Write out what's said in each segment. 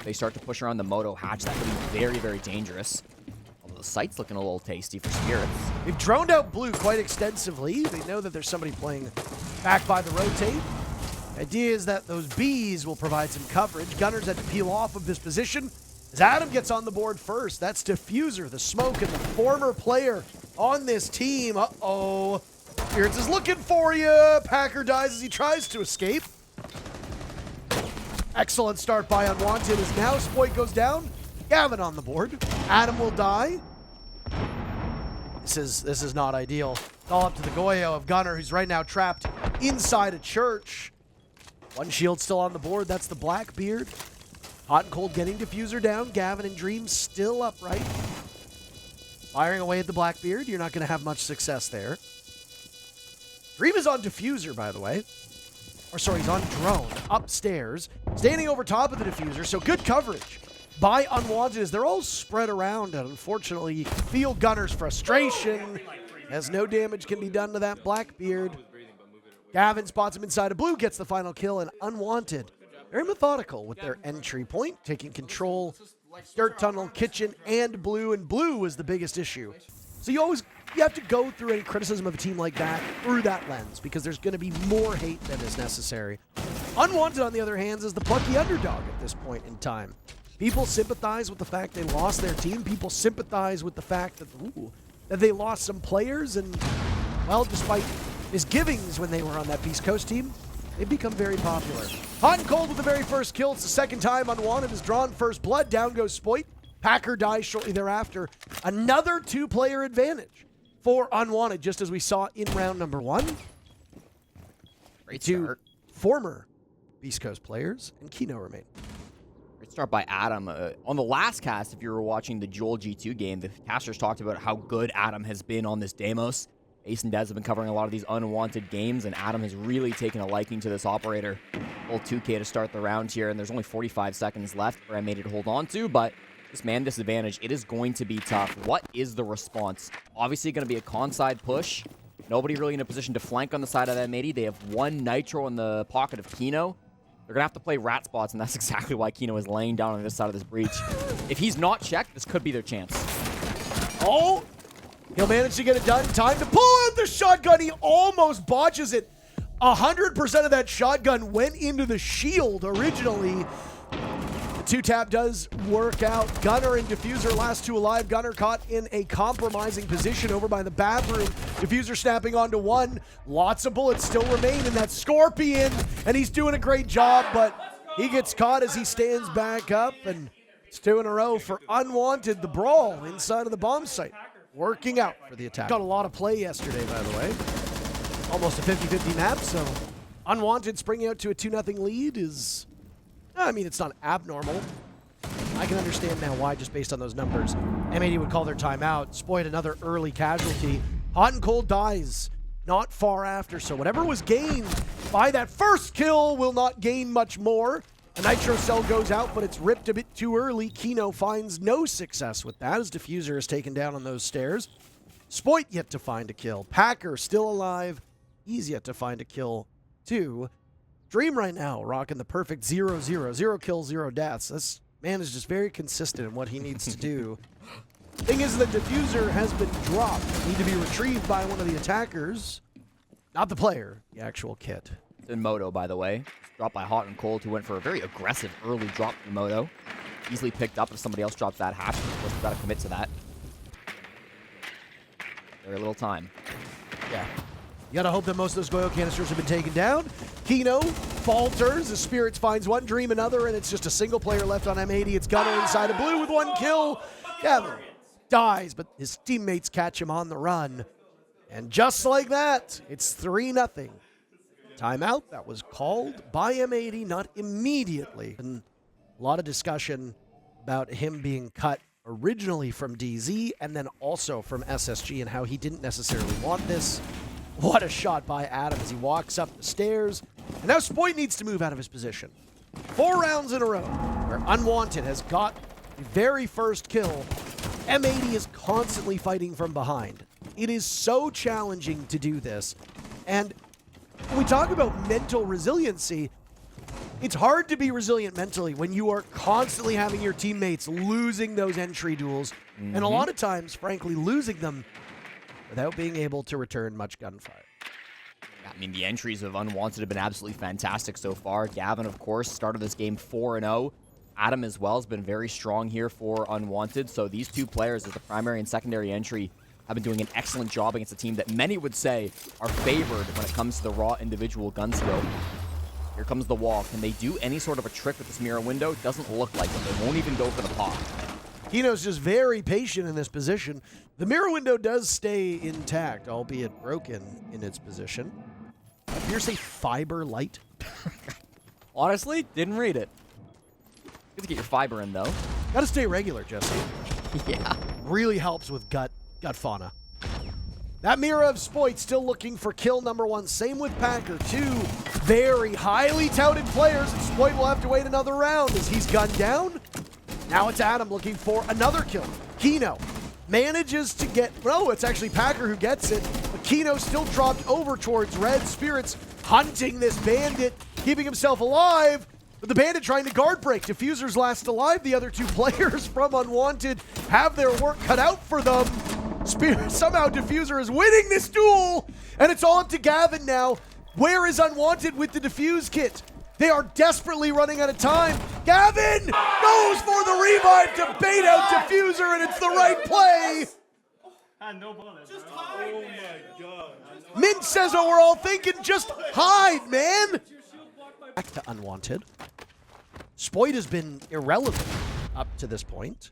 they start to push around the Moto hatch, that could be very, very dangerous. Although the site's looking a little tasty for Spirits. They've droned out blue quite extensively. They know that there's somebody playing back by the rotate. The idea is that those Bs will provide some coverage. Gunners had to peel off of this position. As Adam gets on the board first, that's Diffuser, the smoke, and the former player on this team. Uh-oh. Spirits is looking for you. Packer dies as he tries to escape. Excellent start by Unwanted as now Spoit goes down. Gavin on the board. Adam will die. This is not ideal. It's all up to the Goyo of Gunner, who's right now trapped inside a church. One shield still on the board. That's the Blackbeard. Hot and Cold getting Diffuser down. Gavin and Dream still upright. Firing away at the Blackbeard. You're not going to have much success there. Dream is on Diffuser, by the way. Or sorry, he's on Drone, upstairs. Standing over top of the Diffuser, so good coverage by Unwanted as they're all spread around. And unfortunately, you can feel Gunner's frustration as no damage can be done to that Blackbeard. Gavin spots him inside of blue, gets the final kill, and Unwanted, very methodical with their entry point, taking control, dirt tunnel, kitchen, and blue was the biggest issue. So you have to go through any criticism of a team like that through that lens, because there's going to be more hate than is necessary. Unwanted, on the other hand, is the plucky underdog at this point in time. People sympathize with the fact they lost their team. People sympathize with the fact that they lost some players, and, well, despite misgivings when they were on that Beast Coast team, they've become very popular. Hot and Cold with the very first kill. It's the second time Unwanted has drawn first blood. Down goes Spoit. Packer dies shortly thereafter. Another two-player advantage for Unwanted, just as we saw in round number 1. Great Two start. former Beast Coast players and Kino remain. Great start by Adam. On the last cast, if you were watching the Joel G2 game, the casters talked about how good Adam has been on this Deimos. Ace and Dez have been covering a lot of these Unwanted games, and Adam has really taken a liking to this operator. Full 2K to start the round here, and there's only 45 seconds left for M80 to hold on to, but this man disadvantage, it is going to be tough. What is the response? Obviously going to be a con side push. Nobody really in a position to flank on the side of M80. They have one Nitro in the pocket of Kino. They're going to have to play rat spots, and that's exactly why Kino is laying down on this side of this breach. If he's not checked, this could be their chance. Oh! He'll manage to get it done. Time to pull out the shotgun. He almost botches it. 100% of that shotgun went into the shield originally. The two-tap does work out. Gunner and Diffuser, last two alive. Gunner caught in a compromising position over by the bathroom. Diffuser snapping onto one. Lots of bullets still remain in that Scorpion, and he's doing a great job, but he gets caught as he stands back up, and it's 2 in a row for Unwanted. The brawl inside of the bomb site working out for the attack. Got a lot of play yesterday, by the way. Almost a 50-50 map, so Unwanted springing out to a 2-0 lead is, I mean, it's not abnormal. I can understand now why, just based on those numbers. M80 would call their timeout. Spoit another early casualty. Hot and Cold dies not far after, so whatever was gained by that first kill will not gain much more. A Nitro cell goes out, but it's ripped a bit too early. Kino finds no success with that as Diffuser is taken down on those stairs. Spoit yet to find a kill. Packer still alive. He's yet to find a kill too. Dream right now rocking the perfect 0-0. 0 kills, 0 deaths. This man is just very consistent in what he needs to do. Thing is that Diffuser has been dropped. Need to be retrieved by one of the attackers. Not the player, the actual kit. In Moto, by the way. Dropped by Hot and Cold, who went for a very aggressive early drop from Moto. Easily picked up if somebody else drops that hatch. Of course, we've got to commit to that. Very little time. Yeah. You gotta hope that most of those Goyo canisters have been taken down. Kino falters as Spirits finds one, Dream another, and it's just a single player left on M80. It's Gunner inside of blue with 1 kill. Gavin dies, but his teammates catch him on the run. And just like that, it's 3-0. Timeout that was called by M80, not immediately. And a lot of discussion about him being cut originally from DZ and then also from SSG and how he didn't necessarily want this. What a shot by Adam as he walks up the stairs. And now Spoit needs to move out of his position. 4 rounds in a row where Unwanted has got the very first kill. M80 is constantly fighting from behind. It is so challenging to do this. And when we talk about mental resiliency, It's hard to be resilient mentally when you are constantly having your teammates losing those entry duels, and a lot of times, frankly, losing them without being able to return much gunfire. I mean, the entries of Unwanted have been absolutely fantastic so far. Gavin, of course, started this game 4-0. Adam as well has been very strong here for Unwanted. So these two players as the primary and secondary entry have been doing an excellent job against a team that many would say are favored when it comes to the raw individual gun skill. Here comes the wall. Can they do any sort of a trick with this mirror window? Doesn't look like it. They won't even go for the pop. Kino's just very patient in this position. The mirror window does stay intact, albeit broken in its position. You're say fiber light? Honestly, didn't read it. Good to get your fiber in, though. Gotta stay regular, Jesse. Yeah. Really helps with gut fauna. That mirror of Spoit still looking for kill number 1. Same with Packer. 2 very highly touted players, and Spoit will have to wait another round as he's gunned down. Now it's Adam looking for another kill. Kino manages to get, no, it's actually Packer who gets it, but Kino still dropped over towards Red. Spirits hunting this bandit, keeping himself alive, but the bandit trying to guard break. Diffuser's last alive. The other 2 players from Unwanted have their work cut out for them. Somehow Diffuser is winning this duel, and it's all up to Gavin now. Where is Unwanted with the defuse kit? They are desperately running out of time. Gavin goes for the revive to bait out Diffuser, and it's the right play. No bullets. Just hide, oh my god. Mint says what we're all thinking, just hide, man. Back to Unwanted. Spoit has been irrelevant up to this point.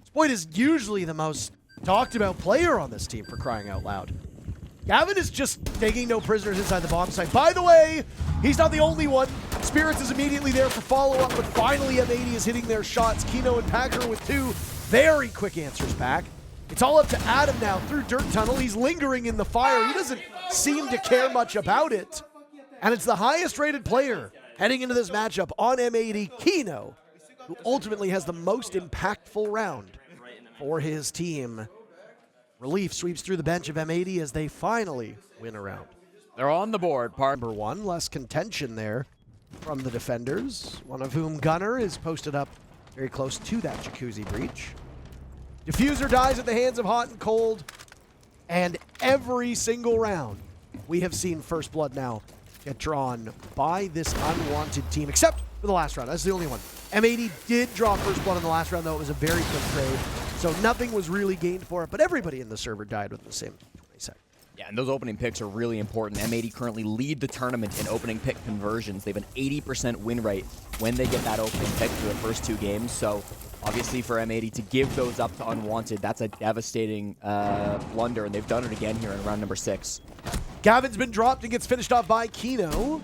Spoit is usually the most talked about player on this team, for crying out loud. Gavin is just taking no prisoners inside the bomb site. By the way, he's not the only one. Spirits is immediately there for follow-up, but finally M80 is hitting their shots. Kino and Packer with 2 very quick answers back. It's all up to Adam now through Dirt Tunnel. He's lingering in the fire. He doesn't seem to care much about it. And it's the highest rated player heading into this matchup on M80, Kino, who ultimately has the most impactful round for his team. Relief sweeps through the bench of M80 as they finally win a round. They're on the board. Number 1, less contention there from the defenders, one of whom, Gunner, is posted up very close to that jacuzzi breach. Diffuser dies at the hands of Hot and Cold, and every single round we have seen First Blood now get drawn by this Unwanted team, except for the last round. That's the only one. M80 did draw First Blood in the last round, though it was a very quick trade, so nothing was really gained for it, but everybody in the server died with the same 20 seconds. Yeah, and those opening picks are really important. M80 currently lead the tournament in opening pick conversions. They have an 80% win rate when they get that opening pick for the first 2 games, so obviously for M80 to give those up to Unwanted, that's a devastating blunder, and they've done it again here in round number 6. Gavin's been dropped and gets finished off by Kino.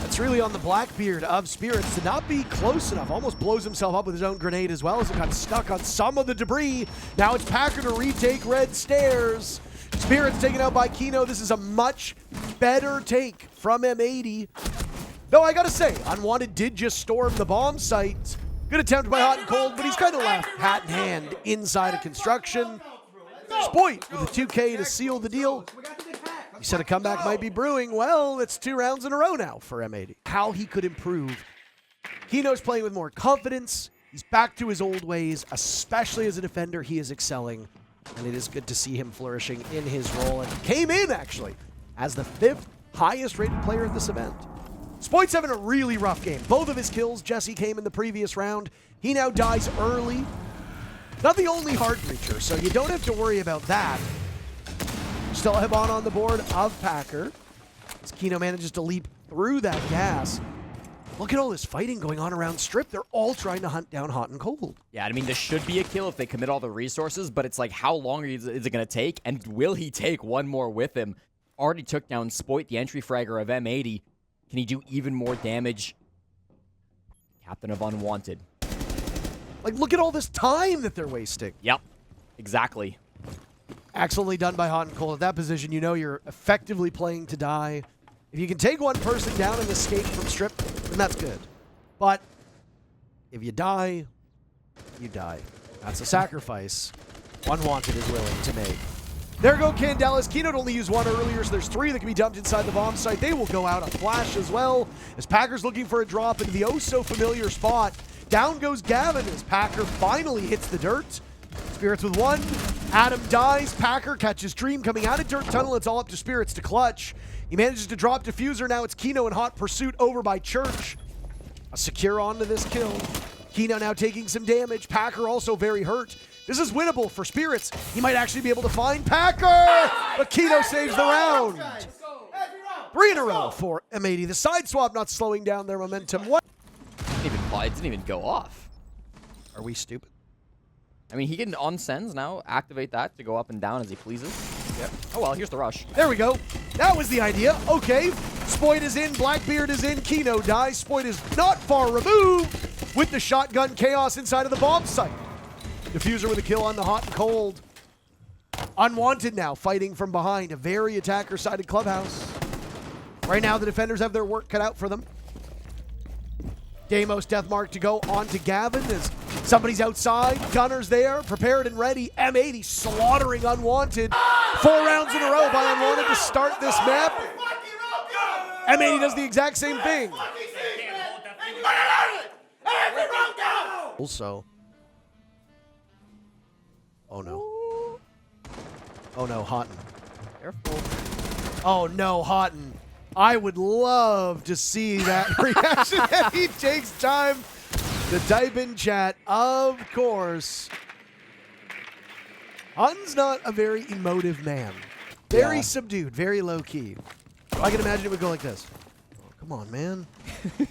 That's really on the Blackbeard of Spirits to not be close enough. Almost blows himself up with his own grenade as well as it got stuck on some of the debris. Now it's Packer to retake Red Stairs. Spirits taken out by Kino. This is a much better take from M80. Though I gotta say, Unwanted did just storm the bomb site. Good attempt by Hot and Cold, but he's kind of left hat in hand inside of construction. Spoit with a 2K to seal the deal. You said a comeback might be brewing. Well, it's 2 rounds in a row now for M80. How he could improve. Kino's playing with more confidence. He's back to his old ways, especially as a defender. He is excelling, and it is good to see him flourishing in his role. And he came in, actually, as the 5th highest rated player at this event. Spoit's having a really rough game. Both of his kills, Jesse, came in the previous round. He now dies early. Not the only hard breacher, so you don't have to worry about that. Still have on the board of Packer. As Kino manages to leap through that gas. Look at all this fighting going on around Strip. They're all trying to hunt down Hot and Cold. Yeah, I mean, this should be a kill if they commit all the resources, but it's like, how long is it going to take? And will he take one more with him? Already took down Spoit, the entry fragger of M80. Can he do even more damage? Captain of Unwanted. Like, look at all this time that they're wasting. Yep, exactly. Excellently done by Hot and Cold. At that position, you know you're effectively playing to die. If you can take one person down and escape from Strip, then that's good. But if you die, you die. That's a sacrifice Unwanted is willing to make. There go Candelas. Keynote only used one earlier, so there's 3 that can be dumped inside the bomb site. They will go out on flash as well, as Packer's looking for a drop into the oh-so-familiar spot. Down goes Gavin as Packer finally hits the dirt. Spirits with 1. Adam dies. Packer catches Dream coming out of Dirt Tunnel. It's all up to Spirits to clutch. He manages to drop Diffuser. Now it's Kino in hot pursuit over by Church. A secure onto this kill. Kino now taking some damage. Packer also very hurt. This is winnable for Spirits. He might actually be able to find Packer, but Kino saves the round. 3 in a row for M80. The side swap not slowing down their momentum. What? It didn't even go off. Are we stupid? I mean, he can on Sens now activate that to go up and down as he pleases. Yep. Oh well, here's the rush. There we go. That was the idea. Okay. Spoit is in. Blackbeard is in. Kino dies. Spoit is not far removed with the shotgun chaos inside of the bomb site. Diffuser with a kill on the hot and cold. Unwanted now fighting from behind. A very attacker-sided Clubhouse. Right now the defenders have their work cut out for them. Deimos Deathmark to go on to Gavin as somebody's outside. Gunner's there, prepared and ready. M80 slaughtering Unwanted. 4 rounds in a row by Unwanted to start this map. M80 does the exact same thing. Also. Oh no. Oh no, Houghton. Careful. Oh no, Houghton. I would love to see that reaction. He takes time to type in chat. Of course. Houghton's not a very emotive man. Very subdued, very low key. I can imagine it would go like this. Oh, come on, man.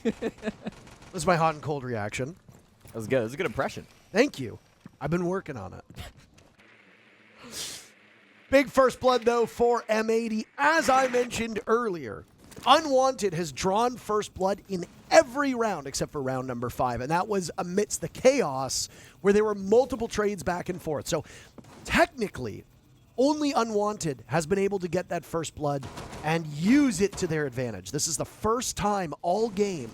This is my hot and cold reaction. That was good. That was a good impression. Thank you. I've been working on it. Big first blood, though, for M80. As I mentioned earlier, Unwanted has drawn first blood in every round except for round number 5, and that was amidst the chaos where there were multiple trades back and forth. So technically, only Unwanted has been able to get that first blood and use it to their advantage. This is the first time all game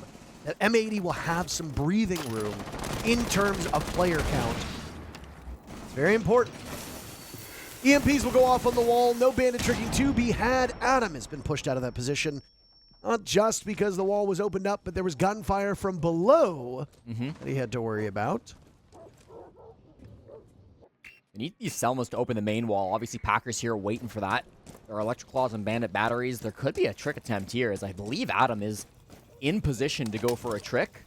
that M80 will have some breathing room in terms of player count. It's very important. EMPs will go off on the wall. No bandit tricking to be had. Adam has been pushed out of that position. Not just because the wall was opened up, but there was gunfire from below that he had to worry about. You need these Selmas to open the main wall. Obviously, Packer's here waiting for that. There are Electric Claws and Bandit batteries. There could be a trick attempt here, as I believe Adam is in position to go for a trick.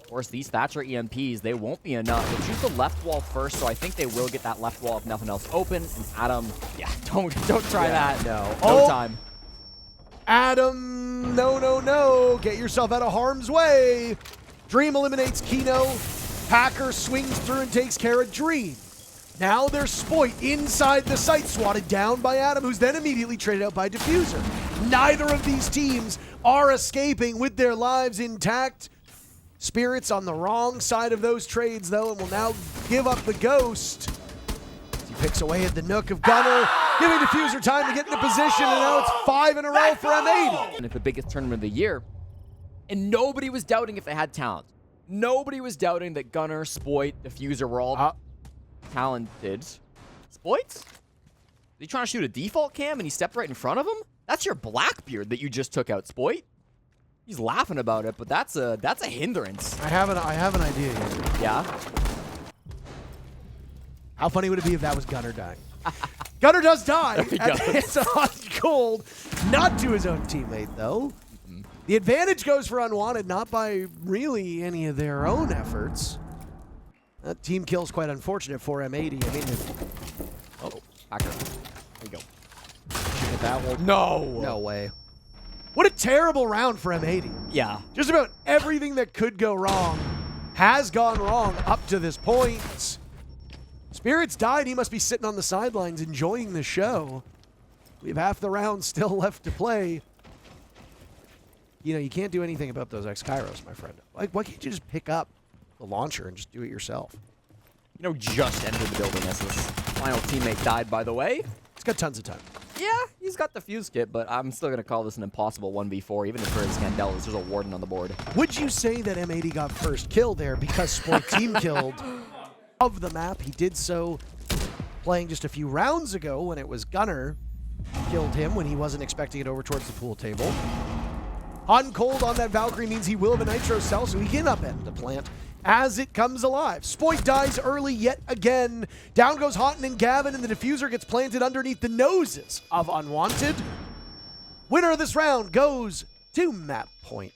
Of course, these Thatcher EMPs, they won't be enough. They'll shoot the left wall first, so I think they will get that left wall if nothing else open. And Adam, yeah, don't try that. No time. Adam, no. Get yourself out of harm's way. Dream eliminates Kino. Packer swings through and takes care of Dream. Now there's Spoit inside the site, swatted down by Adam, who's then immediately traded out by Diffuser. Neither of these teams are escaping with their lives intact. Spirits on the wrong side of those trades, though, and will now give up the ghost. As he picks away at the nook of Gunner, giving Diffuser time to get into position, and now it's 5 in a row for M80. And it's the biggest tournament of the year, and nobody was doubting if they had talent. Nobody was doubting that Gunner, Spoit, Diffuser were all talented. Spoit? Is he trying to shoot a default cam and he stepped right in front of him? That's your Blackbeard that you just took out, Spoit. He's laughing about it, but that's a hindrance. I have an idea here. Yeah? How funny would it be if that was Gunner dying? Gunner does die. It's a hot and cold. Not to his own teammate, though. The advantage goes for Unwanted, not by really any of their own efforts. That team kill is quite unfortunate for M80. I mean, Packer. There you go. Hit that one. No way. What a terrible round for M80. Yeah. Just about everything that could go wrong has gone wrong up to this point. Spirits died. He must be sitting on the sidelines enjoying the show. We have half the round still left to play. You know, you can't do anything about those X-Kairos, my friend. Like, why can't you just pick up the launcher and just do it yourself? You know, just entered the building as his final teammate died, by the way. He's got tons of time. Yeah, he's got the fuse kit, but I'm still going to call this an impossible 1v4, even if for his Candelas, there's a Warden on the board. Would you say that M80 got first kill there because Sport team killed of the map? He did so playing just a few rounds ago when it was Gunner killed him when he wasn't expecting it over towards the pool table. Hot and cold on that Valkyrie means he will have a nitro cell, so he can upend the plant as it comes alive. Spoit dies early yet again. Down goes Houghton and Gavin, and the diffuser gets planted underneath the noses of Unwanted. Winner of this round goes to map point.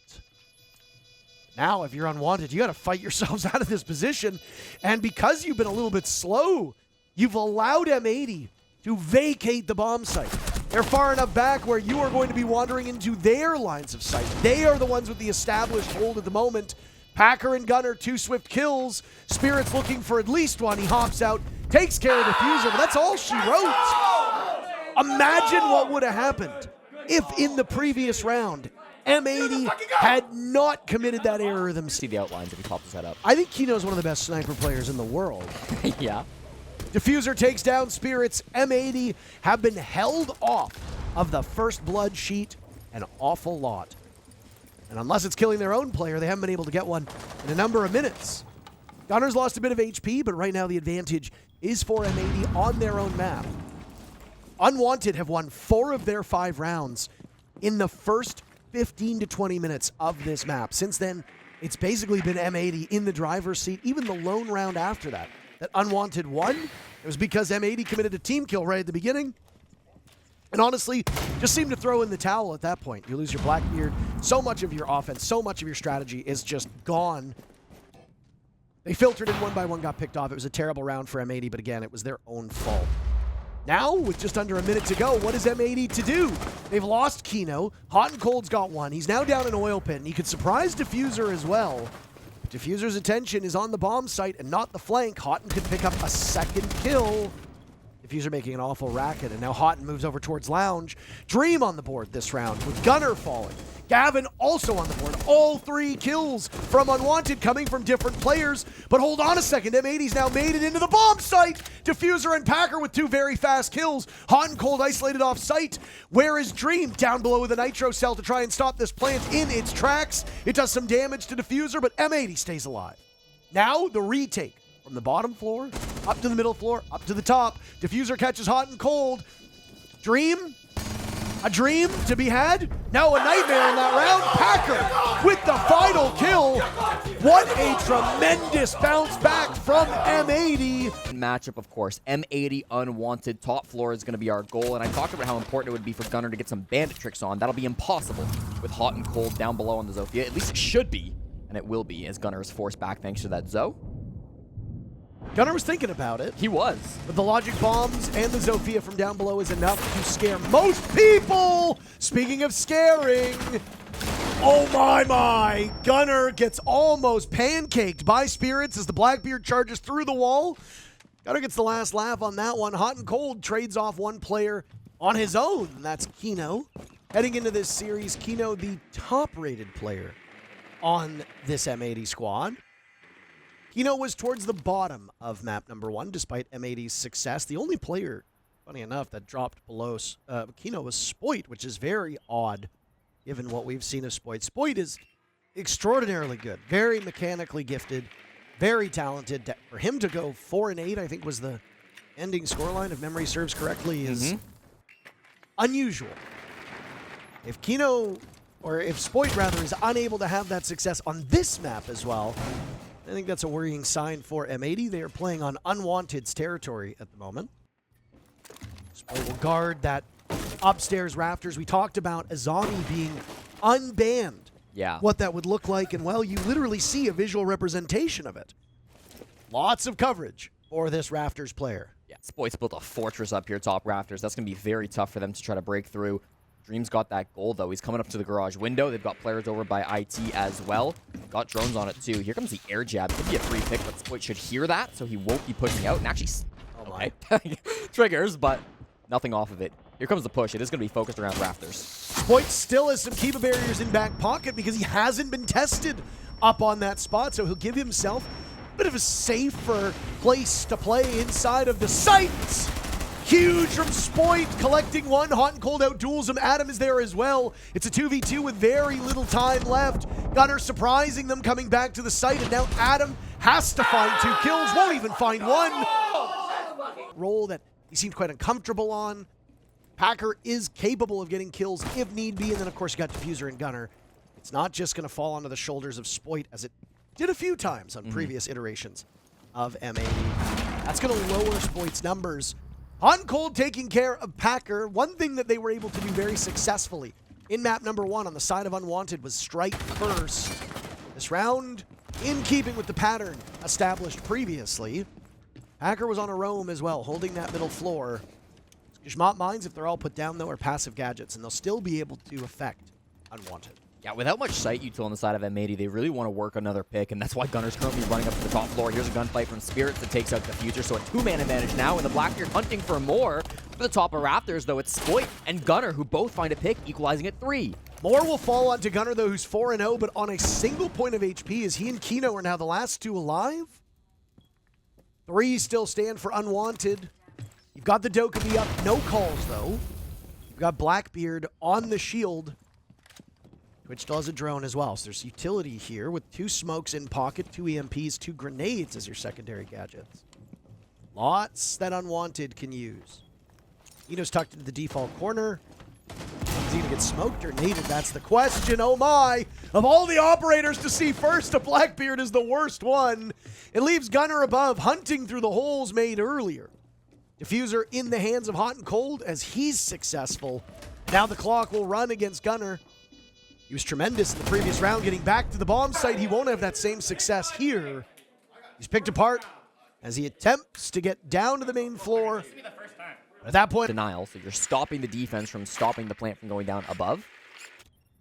Now, if you're Unwanted, you got to fight yourselves out of this position. And because you've been a little bit slow, you've allowed M80 to vacate the bomb site. They're far enough back where you are going to be wandering into their lines of sight. They are the ones with the established hold at the moment. Packer and Gunner, 2 swift kills. Spirit's looking for at least one. He hops out, takes care of Diffuser, but that's all she wrote. Imagine what would have happened if in the previous round, M80 had not committed that error themselves. See the outlines if he pops his head up. I think Kino's one of the best sniper players in the world. Yeah. Diffuser takes down Spirits. M80 have been held off of the first blood sheet an awful lot. And unless it's killing their own player, they haven't been able to get one in a number of minutes. Gunner's lost a bit of HP, but right now the advantage is for M80 on their own map. Unwanted have won 4 of their 5 rounds in the first 15 to 20 minutes of this map. Since then, it's basically been M80 in the driver's seat. Even the lone round after that Unwanted won, it was because M80 committed a team kill right at the beginning. And honestly, just seemed to throw in the towel at that point. You lose your Blackbeard. So much of your offense, so much of your strategy is just gone. They filtered in one by one, got picked off. It was a terrible round for M80, but again, it was their own fault. Now, with just under a minute to go, what is M80 to do? They've lost Kino. Hot and Cold's got one. He's now down an oil pit, and he could surprise Diffuser as well. Diffuser's attention is on the bomb site and not the flank. Houghton could pick up a second kill. Diffuser making an awful racket, and now Houghton moves over towards Lounge. Dream on the board this round with Gunner falling. Gavin also on the board. All 3 kills from Unwanted coming from different players. But hold on a second. M80's now made it into the bomb site. Diffuser and Packer with 2 very fast kills. Hot and Cold isolated off site. Where is Dream? Down below with a nitro cell to try and stop this plant in its tracks. It does some damage to Diffuser, but M80 stays alive. Now the retake from the bottom floor, up to the middle floor, up to the top. Diffuser catches Hot and Cold. Dream? A dream to be had? No, a nightmare in that round. Packer with the final kill. What a tremendous bounce back from M80. Matchup, of course. M80 Unwanted. Top floor is going to be our goal. And I talked about how important it would be for Gunner to get some bandit tricks on. That'll be impossible with Hot and Cold down below on the Zofia. At least it should be. And it will be as Gunner is forced back thanks to that Zo. Gunner was thinking about it. He was. But the logic bombs and the Zofia from down below is enough to scare most people. Speaking of scaring, oh my. Gunner gets almost pancaked by Spirits as the Blackbeard charges through the wall. Gunner gets the last laugh on that one. Hot and Cold trades off one player on his own. And that's Kino. Heading into this series, Kino the top-rated player on this M80 squad. Kino was towards the bottom of map number 1, despite M80's success. The only player, funny enough, that dropped below Kino was Spoit, which is very odd, given what we've seen of Spoit. Spoit is extraordinarily good, very mechanically gifted, very talented. For him to go 4-8, I think was the ending scoreline, if memory serves correctly, is unusual. If Kino, or if Spoit rather, is unable to have that success on this map as well, I think that's a worrying sign for M80. They are playing on Unwanted's territory at the moment. Spoit will guard that upstairs rafters. We talked about Azami being unbanned. Yeah. What that would look like, and well, you literally see a visual representation of it. Lots of coverage for this rafters player. Yeah, Spoit's built a fortress up here, top rafters. That's going to be very tough for them to try to break through. Dream's got that goal, though. He's coming up to the garage window. They've got players over by IT as well. Got drones on it, too. Here comes the air jab. Could be a free pick, but Spoit should hear that, so he won't be pushing out. And actually, triggers, but nothing off of it. Here comes the push. It is going to be focused around rafters. Spoit still has some Kiva barriers in back pocket because he hasn't been tested up on that spot, so he'll give himself a bit of a safer place to play inside of the sights. Huge from Spoit, collecting one. Hot and Cold outduels him. Adam is there as well. It's a 2v2 with very little time left. Gunner surprising them, coming back to the site, and now Adam has to find 2 kills. Won't even find one. role that he seemed quite uncomfortable on. Packer is capable of getting kills if need be, and then of course you got Diffuser and Gunner. It's not just going to fall onto the shoulders of Spoit as it did a few times on previous iterations of M80. That's going to lower Spoit's numbers. Hot and Cold taking care of Packer. One thing that they were able to do very successfully in map number 1 on the side of Unwanted was strike first. This round, in keeping with the pattern established previously, Packer was on a roam as well, holding that middle floor. Gishmot mines, if they're all put down, though, are passive gadgets, and they'll still be able to affect Unwanted. Yeah, without much sight util on the side of M80, they really want to work another pick, and that's why Gunner's currently running up to the top floor. Here's a gunfight from Spirits that takes out the Future, so a 2-man advantage now, and the Blackbeard hunting for more. For the top of Raptors, though, it's Spoit and Gunner who both find a pick, equalizing at 3. More will fall onto Gunner, though, who's 4-0, but on a single point of HP, as he and Kino are now the last 2 alive. 3 still stand for Unwanted. You've got the Dokkaebi up, no calls, though. You've got Blackbeard on the shield. Twitch still has a drone as well, so there's utility here with 2 smokes in pocket, 2 EMPs, 2 grenades as your secondary gadgets. Lots that Unwanted can use. Kino's tucked into the default corner. Is he gonna get smoked or naded? That's the question. Oh my! Of all the operators to see first, a Blackbeard is the worst one. It leaves Gunner above, hunting through the holes made earlier. Diffuser in the hands of Hot and Cold as he's successful. Now the clock will run against Gunner. He was tremendous in the previous round, getting back to the bomb site. He won't have that same success here. He's picked apart as he attempts to get down to the main floor. At that point, Denial, so you're stopping the defense from stopping the plant from going down above.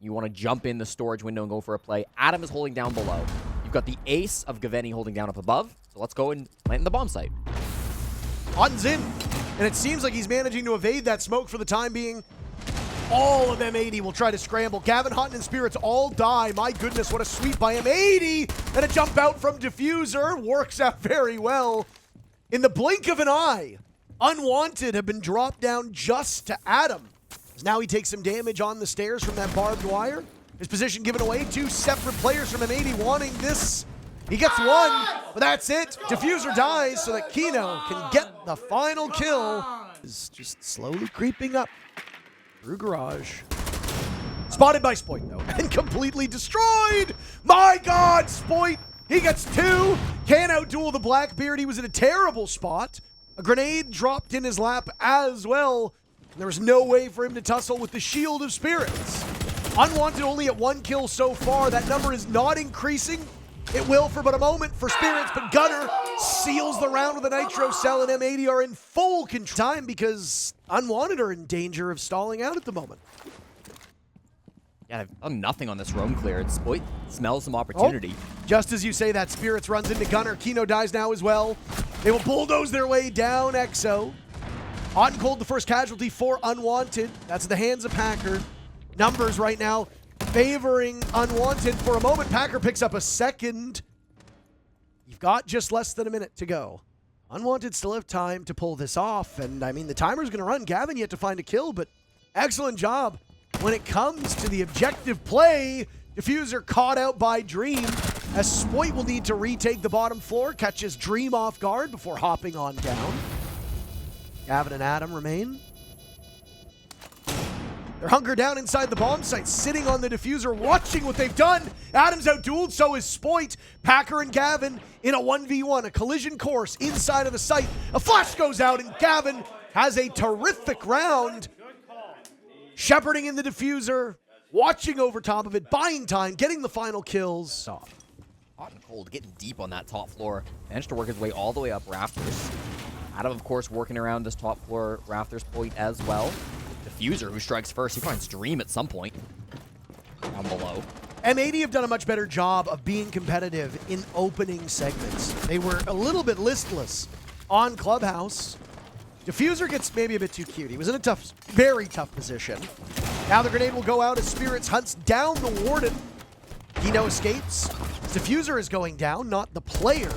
You want to jump in the storage window and go for a play. Adam is holding down below. You've got the ace of Gaveni holding down up above. So let's go and plant in the bomb site. Hutton's in, and it seems like he's managing to evade that smoke for the time being. All of M80 will try to scramble. Gavin, Hutton, and Spirits all die. My goodness, what a sweep by M80. And a jump out from Diffuser. Works out very well. In the blink of an eye, Unwanted have been dropped down just to Adam. As now he takes some damage on the stairs from that barbed wire. His position given away. 2 separate players from M80 wanting this. He gets one, but that's it. Diffuser dies so that Kino can get the final kill. Is just slowly creeping up through garage. Spotted by Spoit, though, and completely destroyed. My God, Spoit, he gets 2. Can't outduel the Blackbeard. He was in a terrible spot. A grenade dropped in his lap as well. And there was no way for him to tussle with the Shield of Spirits. Unwanted only at 1 kill so far. That number is not increasing. It will for but a moment for Spirits, but Gunner seals the round with a Nitro Cell, and M80 are in full control time because Unwanted are in danger of stalling out at the moment. Yeah, I've done nothing on this roam clear. It's Spoit smells some opportunity. Oh, just as you say that, Spirits runs into Gunner. Kino dies now as well. They will bulldoze their way down EXO. Hot and Cold, the first casualty for Unwanted. That's in the hands of Packer. Numbers right now favoring Unwanted. For a moment, Packer picks up a second. You've got just less than a minute to go. Unwanted still have time to pull this off, and I mean, the timer's going to run. Gavin yet to find a kill, but excellent job when it comes to the objective play. Diffuser caught out by Dream, as Spoit will need to retake the bottom floor, catches Dream off guard before hopping on down. Gavin and Adam remain. They're hunkered down inside the bomb site, sitting on the Diffuser, watching what they've done. Adam's outdueled, so is Spoit. Packer and Gavin in a 1v1, a collision course inside of the site. A flash goes out, and Gavin has a terrific round. Shepherding in the Diffuser, watching over top of it, buying time, getting the final kills. Hot and Cold getting deep on that top floor. Managed to work his way all the way up Rafters. Adam, of course, working around this top floor Rafters point as well. Diffuser, who strikes first, he finds Dream at some point down below. M80 have done a much better job of being competitive in opening segments. They were a little bit listless on Clubhouse. Diffuser gets maybe a bit too cute. He was in a tough, very tough position. Now the grenade will go out as Spirits hunts down the Warden. Kino escapes. Diffuser is going down, not the player.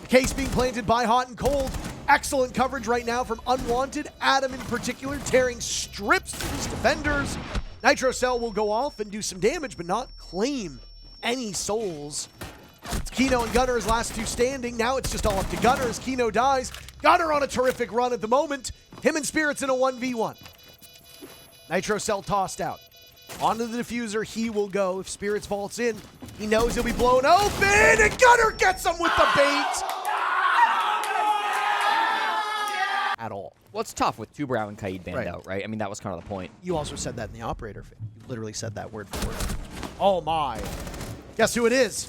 The case being planted by Hot and Cold. Excellent coverage right now from Unwanted. Adam in particular tearing strips through his defenders. Nitro Cell will go off and do some damage, but not claim any souls. It's Kino and Gunner as last two standing. Now it's just all up to Gunner as Kino dies. Gunner on a terrific run at the moment. Him and Spirits in a 1v1. Nitro Cell tossed out. Onto the diffuser, he will go. If Spirits vaults in, he knows he'll be blown open, and Gunner gets him with the bait! At all. Well, it's tough with Tuber and Kaid banned Right. out, right? I mean, that was kind of the point. You also said that in the operator. You literally said that word for word. Oh my. Guess who it is?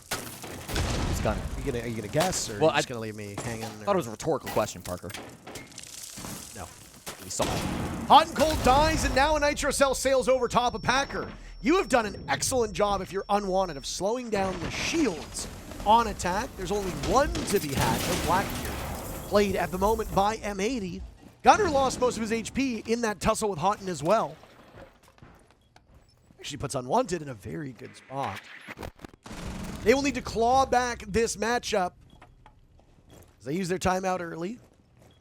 It's Gunner. Are you gonna guess, or Well, are you just gonna leave me hanging? I thought it was a rhetorical question, Parker. No. We saw it. Hot and Cold dies, and now a Nitro Cell sails over top of Packer. You have done an excellent job, if you're Unwanted, of slowing down the shields on attack. There's only one to be had, no Blackbeard. Played at the moment by M80. Gunner lost most of his HP in that tussle with Houghton as well. Actually puts Unwanted in a very good spot. They will need to claw back this matchup as they use their timeout early.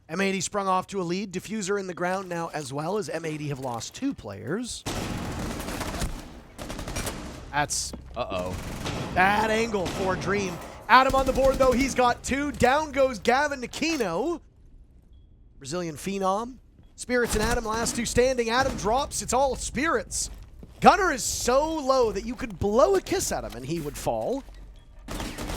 M80 sprung off to a lead. Diffuser in the ground now as well, as M80 have lost 2 players. That's bad angle for Dream. Adam on the board, though. He's got 2. Down goes Gavin to Kino. Brazilian Phenom. Spirits and Adam, last 2 standing. Adam drops. It's all Spirits. Gunner is so low that you could blow a kiss at him and he would fall.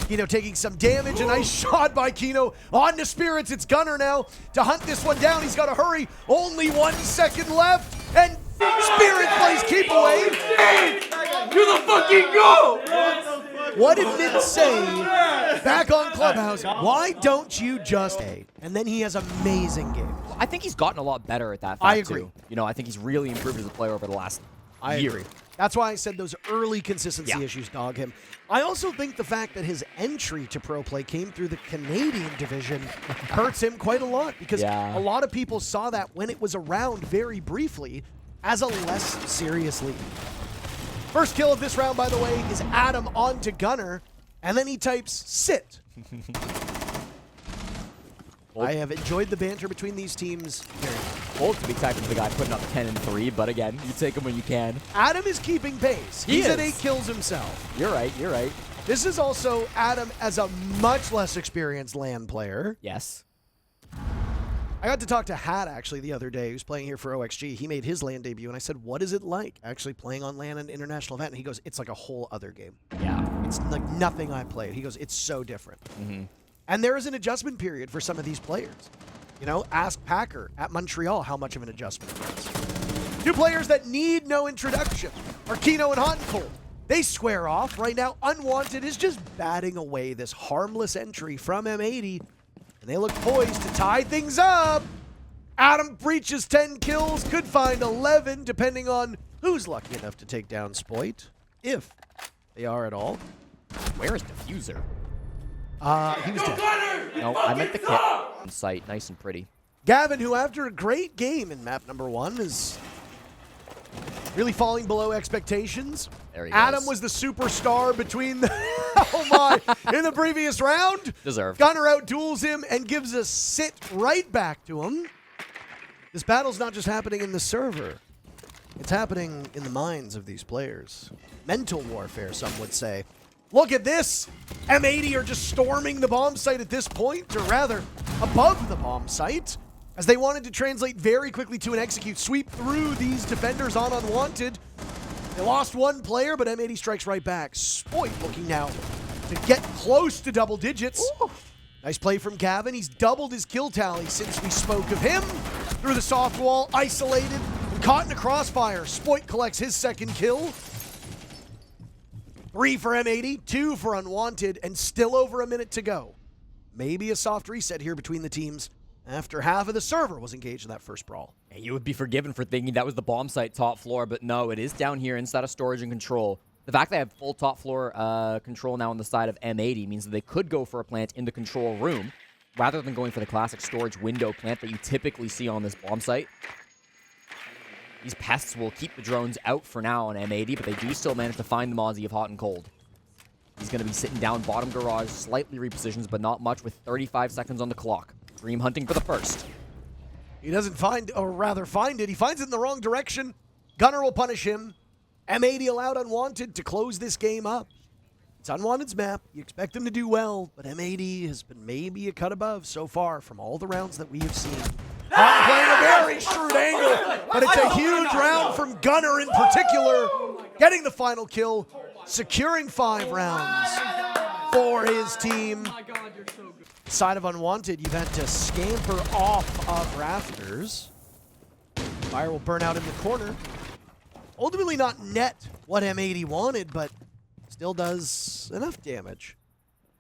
Kino taking some damage. A nice shot by Kino. On to Spirits. It's Gunner now to hunt this one down. He's got to hurry. Only 1 second left. And Spirits plays keep away. You're the fucking goat! What did Mid say back on Clubhouse? Why don't you just... And then he has amazing games. I think he's gotten a lot better at that fact, I agree. too. You know, I think he's really improved as a player over the last I year. agree. That's why I said those early consistency issues dog him. I also think the fact that his entry to pro play came through the Canadian division hurts him quite a lot, because a lot of people saw that when it was around very briefly as a less serious league. First kill of this round, by the way, is Adam onto Gunner, and then he types sit. I have enjoyed the banter between these teams very much. Bold to be typing to the guy putting up 10 and 3, but again, you take him when you can. Adam is keeping pace. He's at 8 kills himself. You're right, you're right. This is also Adam as a much less experienced LAN player. Yes. I got to talk to Hat, actually, the other day, who's playing here for OXG. He made his LAN debut, and I said, what is it like actually playing on LAN and international event? And he goes, it's like a whole other game. Yeah. It's like nothing I played. He goes, it's so different. Mm-hmm. And there is an adjustment period for some of these players. You know, ask Packer at Montreal how much of an adjustment it is. 2 players that need no introduction are Kino and Hot and Cold. They square off. Right now, Unwanted is just batting away this harmless entry from M80. And they look poised to tie things up. Adam breaches 10 kills, could find 11, depending on who's lucky enough to take down Spoit, if they are at all. Where is Diffuser? He was dead. No, I meant the kit. On site, nice and pretty. Gavin, who after a great game in map number 1 is really falling below expectations. There he Adam goes. was the superstar between the oh my in the previous round. Deserved. Gunner outduels him and gives a sit right back to him. This battle's not just happening in the server. It's happening in the minds of these players. Mental warfare, some would say. Look at this! M80 are just storming the bomb site at this point, or rather, above the bomb site, as they wanted to translate very quickly to an execute, sweep through these defenders on Unwanted. They lost 1 player, but M80 strikes right back. Spoit looking now to get close to double digits. Ooh. Nice play from Gavin. He's doubled his kill tally since we spoke of him. Through the soft wall, isolated, and caught in a crossfire. Spoit collects his 2nd kill. 3 for M80, 2 for Unwanted, and still over a minute to go. Maybe a soft reset here between the teams after half of the server was engaged in that first brawl. And you would be forgiven for thinking that was the bomb site top floor, but no, it is down here inside of storage and control. The fact they have full top floor control now on the side of M80 means that they could go for a plant in the control room rather than going for the classic storage window plant that you typically see on this bomb site. These pests will keep the drones out for now on M80, but they do still manage to find the Mozzie of Hot and Cold. He's going to be sitting down bottom garage, slightly repositions, but not much, with 35 seconds on the clock. Dream hunting for the first. He doesn't find, or rather find it. He finds it in the wrong direction. Gunner will punish him. M80 allowed Unwanted to close this game up. It's Unwanted's map. You expect them to do well, but M80 has been maybe a cut above so far from all the rounds that we have seen. Hot playing a very shrewd angle, but it's a huge round from Gunner in particular, getting the final kill, securing 5 rounds for his team. Side of Unwanted, you've had to scamper off of rafters. Fire will burn out in the corner. Ultimately not net what M80 wanted, but still does enough damage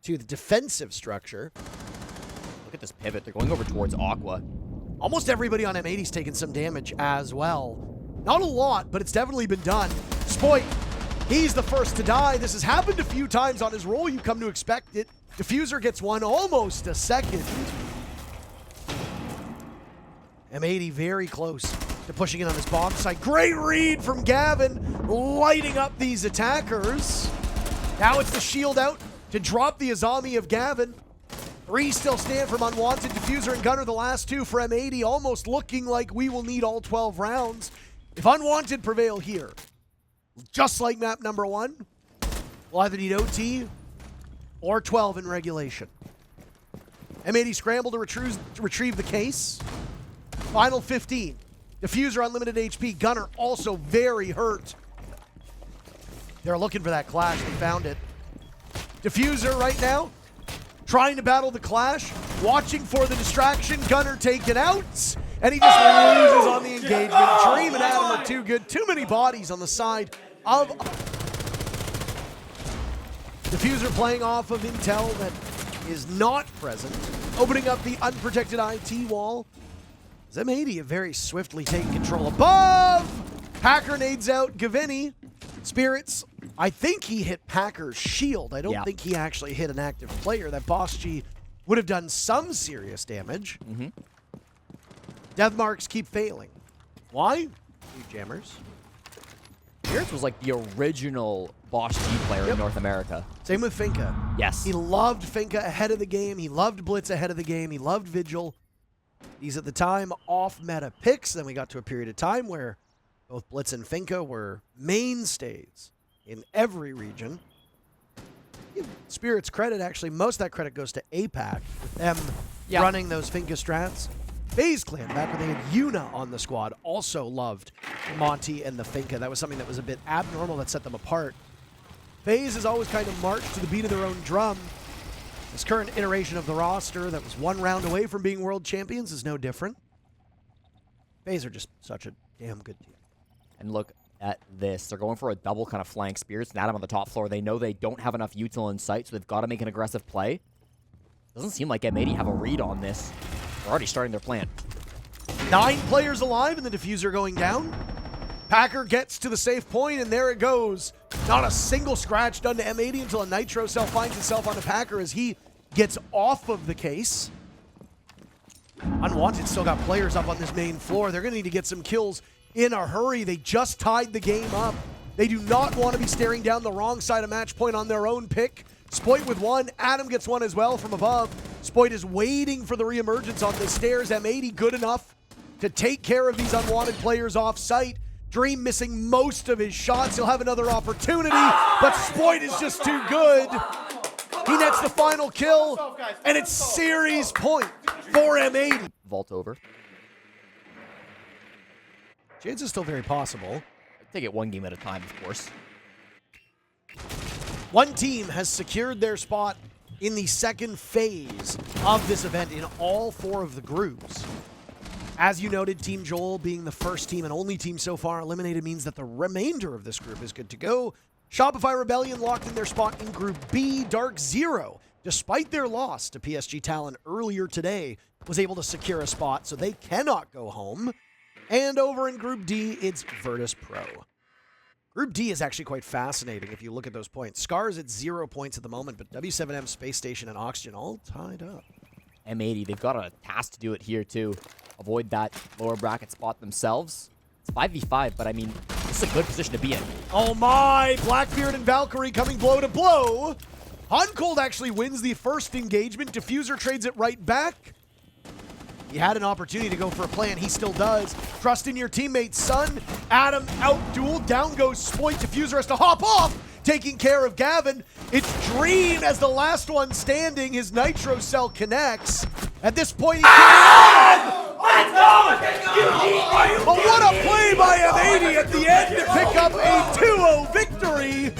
to the defensive structure. Look at this pivot. They're going over towards Aqua. Almost everybody on M80's taken some damage as well. Not a lot, but it's definitely been done. Spoit, he's the first to die. This has happened a few times on his roll. You come to expect it. Diffuser gets one almost a second. M80 very close to pushing in on his bomb site. Great read from Gavin, lighting up these attackers. Now it's the shield out to drop the Azami of Gavin. 3 still stand from Unwanted. Diffuser and Gunner, the last 2 for M80, almost looking like we will need all 12 rounds. If Unwanted prevail here, just like map number 1, we'll either need OT or 12 in regulation. M80 scramble to retrieve the case. Final 15. Diffuser unlimited HP. Gunner also very hurt. They're looking for that clash. They found it. Diffuser right now trying to battle the clash, watching for the distraction. Gunner taken out, and he just loses on the engagement. Dream and Adam are too good. Too many bodies on the side of Diffuser playing off of intel that is not present, opening up the unprotected IT wall. M80 very swiftly taking control above. Packer nades out Gavini. Spirits, I think he hit Packer's shield. I don't think he actually hit an active player. That Boss G would have done some serious damage. Death marks keep failing. Why? You jammers. Spirits was like the original Boss G player in North America. Same with Finka. Yes. He loved Finka ahead of the game. He loved Blitz ahead of the game. He loved Vigil. These at the time off-meta picks. Then we got to a period of time where both Blitz and Finka were mainstays in every region. Give Spirit's credit, actually, most of that credit goes to APAC, with them running those Finka strats. FaZe Clan, back when they had Yuna on the squad, also loved Monty and the Finka. That was something that was a bit abnormal that set them apart. FaZe has always kind of marched to the beat of their own drum. This current iteration of the roster that was 1 round away from being world champions is no different. FaZe are just such a damn good team. And look at this. They're going for a double kind of flank. Spirits and Adam on the top floor. They know they don't have enough util in sight, so they've got to make an aggressive play. Doesn't seem like M80 have a read on this. They're already starting their plan. 9 players alive and the diffuser going down. Packer gets to the safe point, and there it goes. Not a single scratch done to M80 until a Nitro cell finds itself on the Packer as he gets off of the case. Unwanted still got players up on this main floor. They're going to need to get some kills in a hurry. They just tied the game up. They do not want to be staring down the wrong side of match point on their own pick. Spoit with 1. Adam gets 1 as well from above. Spoit is waiting for the reemergence on the stairs. M80 good enough to take care of these Unwanted players off site. Dream missing most of his shots. He'll have another opportunity, but Spoit is just too good. He nets the final kill, and it's series point for M80. Vault over. Chance is still very possible. Take it 1 game at a time, of course. One team has secured their spot in the second phase of this event in all 4 of the groups. As you noted, Team Joel being the first team and only team so far eliminated means that the remainder of this group is good to go. Shopify Rebellion locked in their spot in Group B. Dark Zero, despite their loss to PSG Talon earlier today, was able to secure a spot, so they cannot go home. And over in Group D, it's Virtus Pro. Group D is actually quite fascinating if you look at those points. Scar's at 0 points at the moment, but W7M, Space Station, and Oxygen all tied up. M80, they've got a task to do it here, too. Avoid that lower bracket spot themselves. It's 5v5, but I mean, this is a good position to be in. Oh my! Blackbeard and Valkyrie coming blow to blow. Huncold actually wins the first engagement. Diffuser trades it right back. He had an opportunity to go for a play, and he still does. Trust in your teammates, son. Adam out-dueled. Down goes Spoit. Diffuser has to hop off. taking care of Gavin. It's Dream as the last one standing. His Nitro Cell connects. At this point, he Let's go! but what a play by M80 at the end to pick up a 2-0 victory.